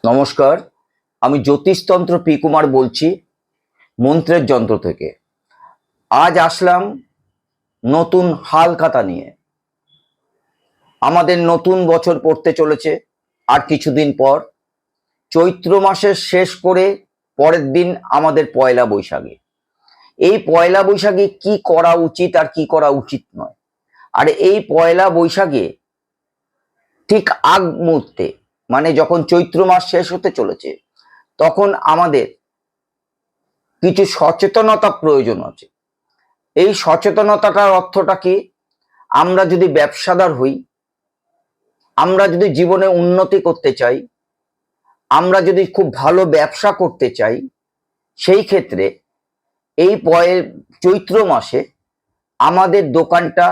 নমস্কার, আমি জ্যোতিষতন্ত্র পি কুমার বলছি মন্ত্রের যন্ত্র থেকে। আজ আসলাম নতুন হালখাতা নিয়ে। আমাদের নতুন বছর পড়তে চলেছে আর কিছুদিন পর। চৈত্র মাসের শেষ করে পরের দিন আমাদের পয়লা বৈশাখী। এই পয়লা বৈশাখে কি করা উচিত আর কি করা উচিত নয়, আর এই পয়লা বৈশাখে ঠিক আগ মুহূর্তে, মানে যখন চৈত্র মাস শেষ হতে চলেছে, তখন আমাদের কিছু সচেতনতা প্রয়োজন আছে। এই সচেতনতাটার অর্থটা কি? আমরা যদি ব্যবসাদার হই, আমরা যদি জীবনে উন্নতি করতে চাই, আমরা যদি খুব ভালো ব্যবসা করতে চাই, সেই ক্ষেত্রে এই চৈত্র মাসে আমাদের দোকানটা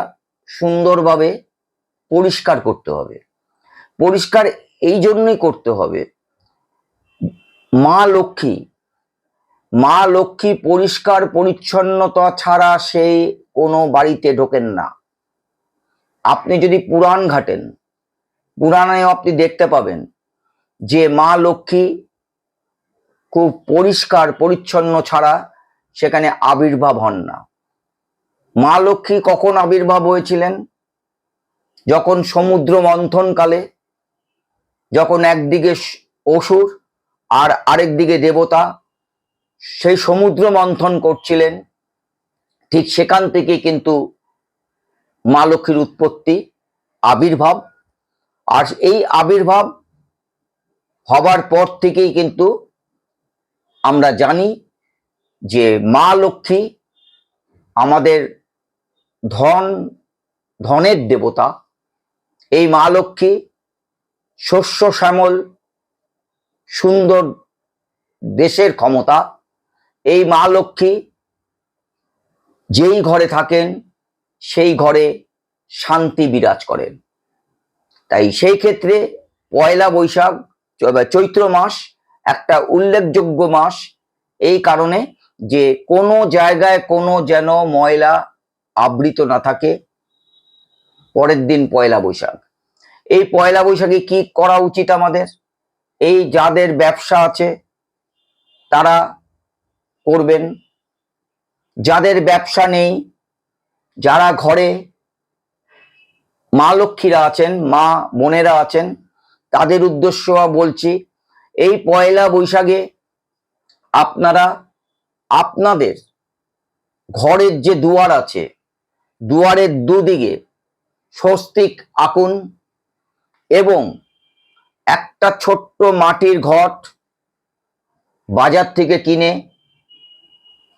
সুন্দরভাবে পরিষ্কার করতে হবে। পরিষ্কার এই জন্যই করতে হবে, মা লক্ষ্মী পরিষ্কার পরিচ্ছন্নতা ছাড়া সে কোনো বাড়িতে ঢোকেন না। আপনি যদি পুরাণ ঘাটেন, পুরাণে আপনি দেখতে পাবেন যে মা লক্ষ্মী খুব পরিষ্কার পরিচ্ছন্ন ছাড়া সেখানে আবির্ভাব হন না। মা লক্ষ্মী কখন আবির্ভাব হয়েছিলেন? যখন সমুদ্র মন্থন কালে, যখন একদিকে অসুর আর আরেকদিকে দেবতা সেই সমুদ্র মন্থন করছিলেন, ঠিক সেখান থেকে কিন্তু মা লক্ষ্মীর উৎপত্তি, আবির্ভাব। আর এই আবির্ভাব হবার পর থেকেই কিন্তু আমরা জানি যে মা লক্ষ্মী আমাদের ধনের দেবতা। এই মা লক্ষ্মী শস্য শ্যামল সুন্দর দেশের ক্ষমতা। এই মা লক্ষ্মী যেই ঘরে থাকেন সেই ঘরে শান্তি বিরাজ করেন। তাই সেই ক্ষেত্রে পয়লা বৈশাখ, চৈত্র মাস একটা উল্লেখযোগ্য মাস, এই কারণে যে কোনো জায়গায় কোনো যেন ময়লা আবৃত না থাকে। পরের দিন পয়লা বৈশাখ। এই পয়লা বৈশাখে কি করা উচিত আমাদের? এই যাদের ব্যবসা আছে তারা করবেন, যাদের ব্যবসা নেই, যারা ঘরে মা লক্ষ্মীরা আছেন, মা বোনেরা আছেন, তাদের উদ্দেশ্য বলছি, এই পয়লা বৈশাখে আপনারা আপনাদের ঘরের যে দুয়ার আছে, দুয়ারের দুদিকে স্বস্তিক আঁকুন এবং একটা ছোট্ট মাটির ঘট বাজার থেকে কিনে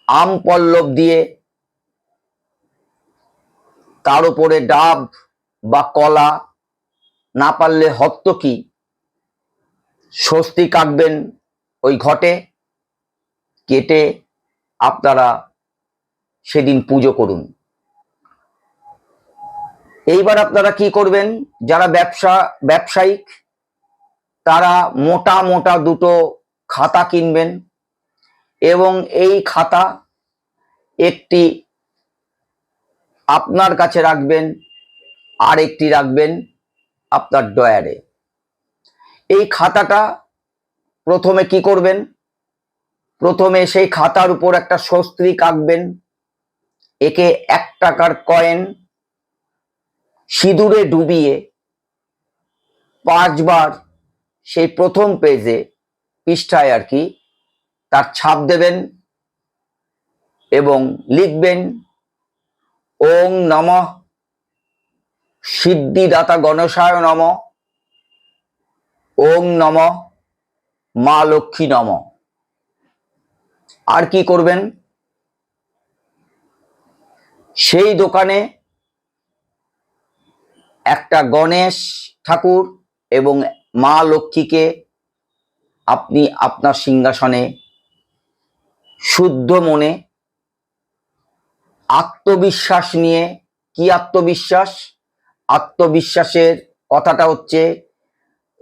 আম পল্লব দিয়ে তার উপরে ডাব বা কলা, না পারলে হর্তকি, স্বস্তিক আঁকবেন ওই ঘটে, কেটে আপনারা সেদিন পুজো করুন। এইবার আপনারা কি করবেন? যারা ব্যবসায়িক তারা মোটা মোটা দুটো খাতা কিনবেন এবং এই খাতা একটি আপনার কাছে রাখবেন আর একটি রাখবেন আপনার ড্রয়ারে। এই খাতাটা প্রথমে কি করবেন? প্রথমে সেই খাতার উপর একটা স্বস্তিক আঁকবেন, একে 1 টাকার কয়েন সিঁদুরে ডুবিয়ে 5 বার সেই প্রথম পৃষ্ঠায় আর কি তার ছাপ দেবেন এবং লিখবেন ওং নমঃ সিদ্ধিদাতা গণেশায় নমঃ, ওং নমঃ মা লক্ষ্মী নমঃ। আর কি করবেন? সেই দোকানে একটা গণেশ ঠাকুর এবং মা লক্ষ্মীকে আপনি আপনার সিংহাসনে শুদ্ধ মনে আত্মবিশ্বাস নিয়ে, কি আত্মবিশ্বাসের কথাটা হচ্ছে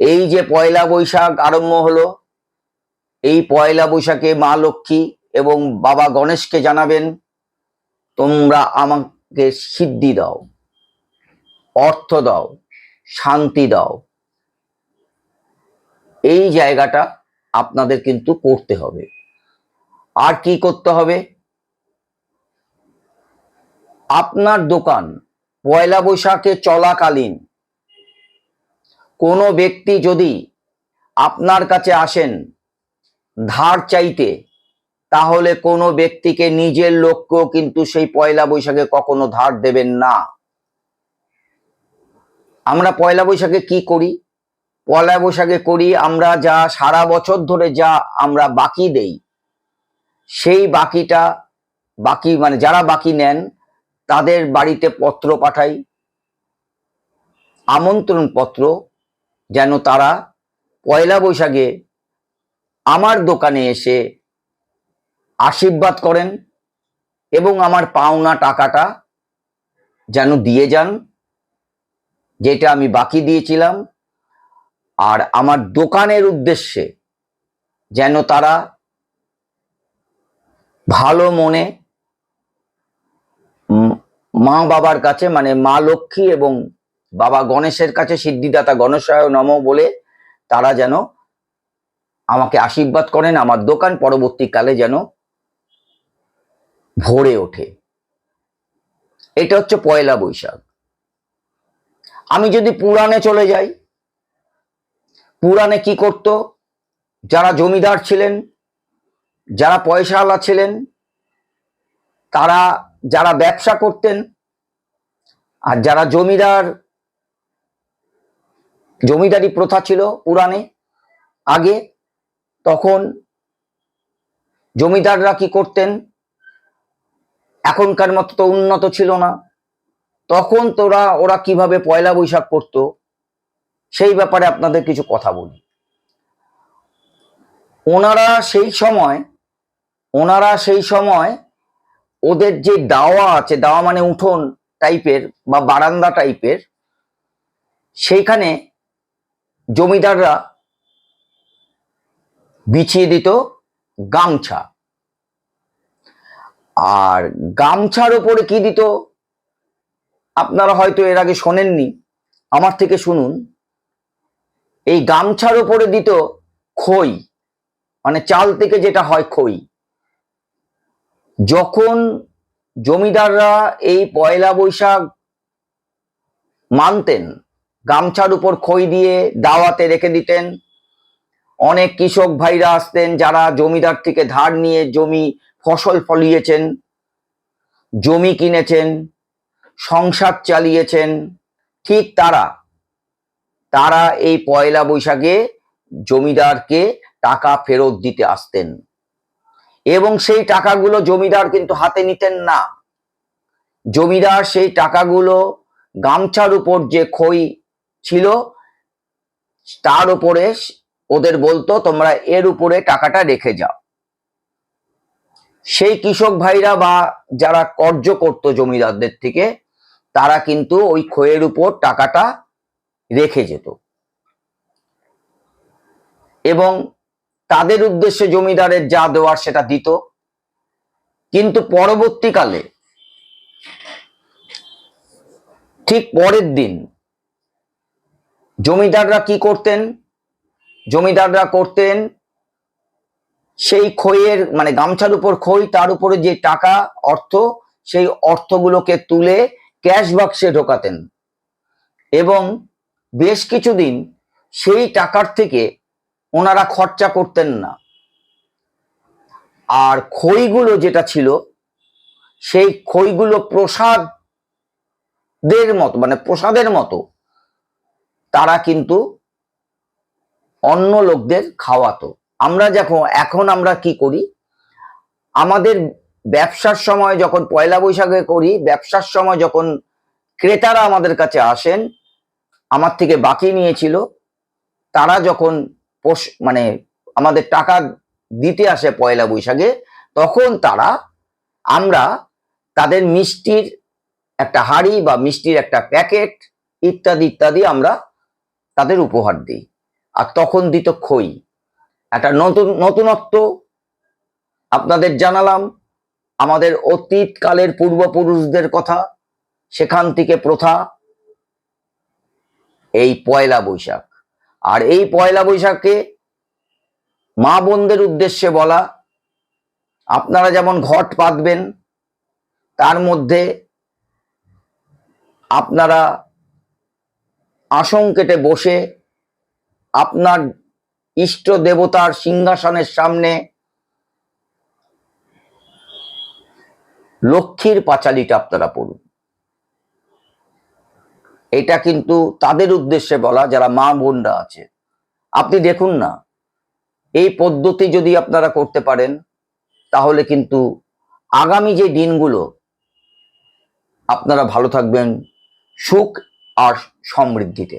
এই যে পয়লা বৈশাখ আরম্ভ হলো, এই পয়লা বৈশাখে মা লক্ষ্মী এবং বাবা গণেশকে জানাবেন, তোমরা আমাকে সিদ্ধি দাও, অর্থ দাও, শান্তি দাও। এই জায়গাটা আপনাদের কিন্তু করতে হবে। আর কি করতে হবে, আপনার দোকান পয়লা বৈশাখে চলাকালীন কোনো ব্যক্তি যদি আপনার কাছে আসেন ধার চাইতে, তাহলে কোনো ব্যক্তিকে নিজের লোককেও কিন্তু সেই পয়লা বৈশাখে কখনো ধার দেবেন না। আমরা পয়লা বৈশাখে কি করি, পয়লা বৈশাখে করি আমরা যা সারা বছর ধরে যা আমরা বাকি দেই, সেই বাকিটা মানে যারা বাকি নেন তাদের বাড়িতে পত্র পাঠাই, আমন্ত্রণ পত্র, যেন তারা পয়লা বৈশাখে আমার দোকানে এসে আশীর্বাদ করেন এবং আমার পাওনা টাকাটা যেন দিয়ে যান, যেটা আমি বাকি দিয়েছিলাম। আর আমার দোকানের উদ্দেশ্যে যেন তারা ভালো মনে মা বাবার কাছে, মানে মা লক্ষ্মী এবং বাবা গণেশের কাছে সিদ্ধিদাতা গণেশায় নমঃ বলে তারা যেন আমাকে আশীর্বাদ করেন, আমার দোকান পরবর্তীকালে যেন ভরে ওঠে। এটা হচ্ছে পয়লা বৈশাখ। আমি যদি পুরাণে চলে যাই, পুরাণে কি করত, যারা জমিদার ছিলেন, যারা পয়সাওয়ালা ছিলেন, তারা যারা ব্যবসা করতেন, আর যারা জমিদারি প্রথা ছিল পুরাণে আগে, তখন জমিদাররা কি করতেন, এখনকার মতো তো উন্নত ছিল না, তখন ওরা কিভাবে পয়লা বৈশাখ করত সেই ব্যাপারে আপনাদের কিছু কথা বলি। ওনারা সেই সময় ওদের যে দাওয়া আছে, দাওয়া মানে উঠোন টাইপের বা বারান্দা টাইপের, সেইখানে জমিদাররা বিছিয়ে দিত গামছা। আর গামছার উপরে কি দিত, আপনারা হয়তো এর আগে শোনেননি, আমার থেকে শুনুন। এই গামছার উপরে দিত খই, মানে চাল থেকে যেটা হয় খই। যখন জমিদাররা এই পয়লা বৈশাখ মানতেন, গামছার উপর খই দিয়ে দাওয়াতে রেখে দিতেন। অনেক কৃষক ভাইরা আসতেন যারা জমিদার থেকে ধার নিয়ে জমি ফসল ফলিয়েছেন, জমি কিনেছেন, সংসার চালিয়েছেন, ঠিক তারা এই পয়লা বৈশাখে জমিদারকে টাকা ফেরত দিতে আসতেন। এবং সেই টাকাগুলো জমিদার কিন্তু হাতে নিতেন না, জমিদার সেই টাকাগুলো গামছার উপর যে খই ছিল তার উপরে ওদের বলতো, তোমরা এর উপরে টাকাটা রেখে যাও। সেই কৃষক ভাইরা বা যারা কর্য করত জমিদারদের থেকে, তারা কিন্তু ওই খইয়ের উপর টাকাটা রেখে যেত এবং তাদের উদ্দেশ্যে জমিদারের যা দেওয়ার সেটা দিত। কিন্তু পরবর্তীকালে ঠিক পরের দিন জমিদাররা কি করতেন, জমিদাররা করতেন সেই খইয়ের মানে গামছার উপর খই, তার উপরে যে টাকা অর্থ, সেই অর্থগুলোকে তুলে ক্যাশ বাক্সে ঢোকাতেন এবং বেশ কিছুদিন সেই টাকার থেকে ওনারা খরচা করতেন না। আর খইগুলো যেটা ছিল, সেই খইগুলো প্রসাদের মতো তারা কিন্তু অন্য লোকদের খাওয়াতো। এখন আমরা কি করি, আমাদের ব্যবসার সময় যখন পয়লা বৈশাখে করি, ব্যবসার সময় যখন ক্রেতারা আমাদের কাছে আসেন, আমার থেকে বাকি নিয়েছিল, তারা যখন মানে আমাদের টাকা দিতে আসে পয়লা বৈশাখে, তখন আমরা তাদের মিষ্টির একটা হাড়ি বা মিষ্টির একটা প্যাকেট ইত্যাদি ইত্যাদি আমরা তাদের উপহার দিই। আর তখন দিত খই। একটা নতুনত্ব আপনাদের জানালাম, আমাদের অতীতকালের পূর্বপুরুষদের কথা, সেখান থেকে প্রথা এই পয়লা বৈশাখ। আর এই পয়লা বৈশাখে মা বোনদের উদ্দেশ্যে বলা, আপনারা যেমন ঘট পাতবেন, তার মধ্যে আপনারা আসন কেটে বসে আপনার ইষ্ট দেবতার সিংহাসনের সামনে লক্ষ্মীর পাঁচালীটা আপনারা পড়ুন। এটা কিন্তু তাদের উদ্দেশ্যে বলা যারা মা বোনরা আছে। আপনি দেখুন না, এই পদ্ধতি যদি আপনারা করতে পারেন, তাহলে কিন্তু আগামী যে দিনগুলো আপনারা ভালো থাকবেন সুখ আর সমৃদ্ধিতে।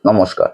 নমস্কার।